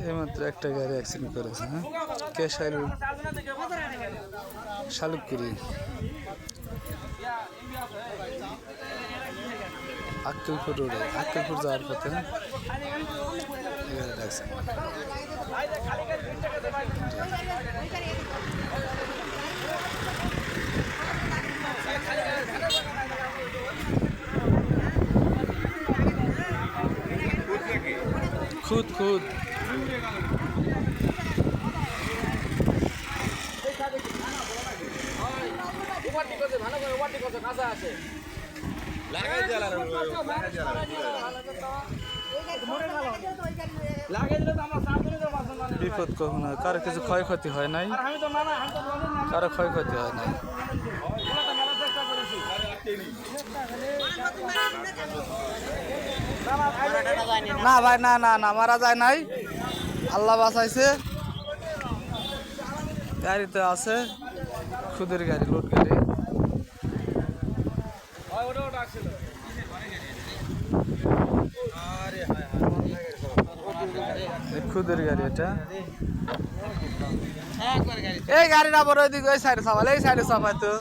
এইমাত্র একটা গাড়ি অ্যাক্সিডেন্ট করেছে, হ্যাঁ, কে শালুকপুরি আক্কেলপুর রোডে, আক্কেলপুর যাওয়ার পথে খুদ খুদ বিপদ কখনো কারো কিছু ক্ষয়ক্ষতি হয় নাই, কারো ক্ষয়ক্ষতি হয় নাই। না ভাই, না না না, মারা যায় নাই, আল্লাহ বাঁচাইছে। গাড়িতে আছে খুদের গাড়ি, লোড গাড়ি, খুদের গাড়ি এটা। এই গাড়িটা বড় ওইদিকে ওই সাইডে চাপাল, এই সাইডে চাপাই তো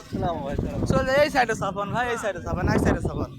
চলে, এই সাইডে চাপান ভাই, এই সাইডে চাপান, এক সাইডে চাপান।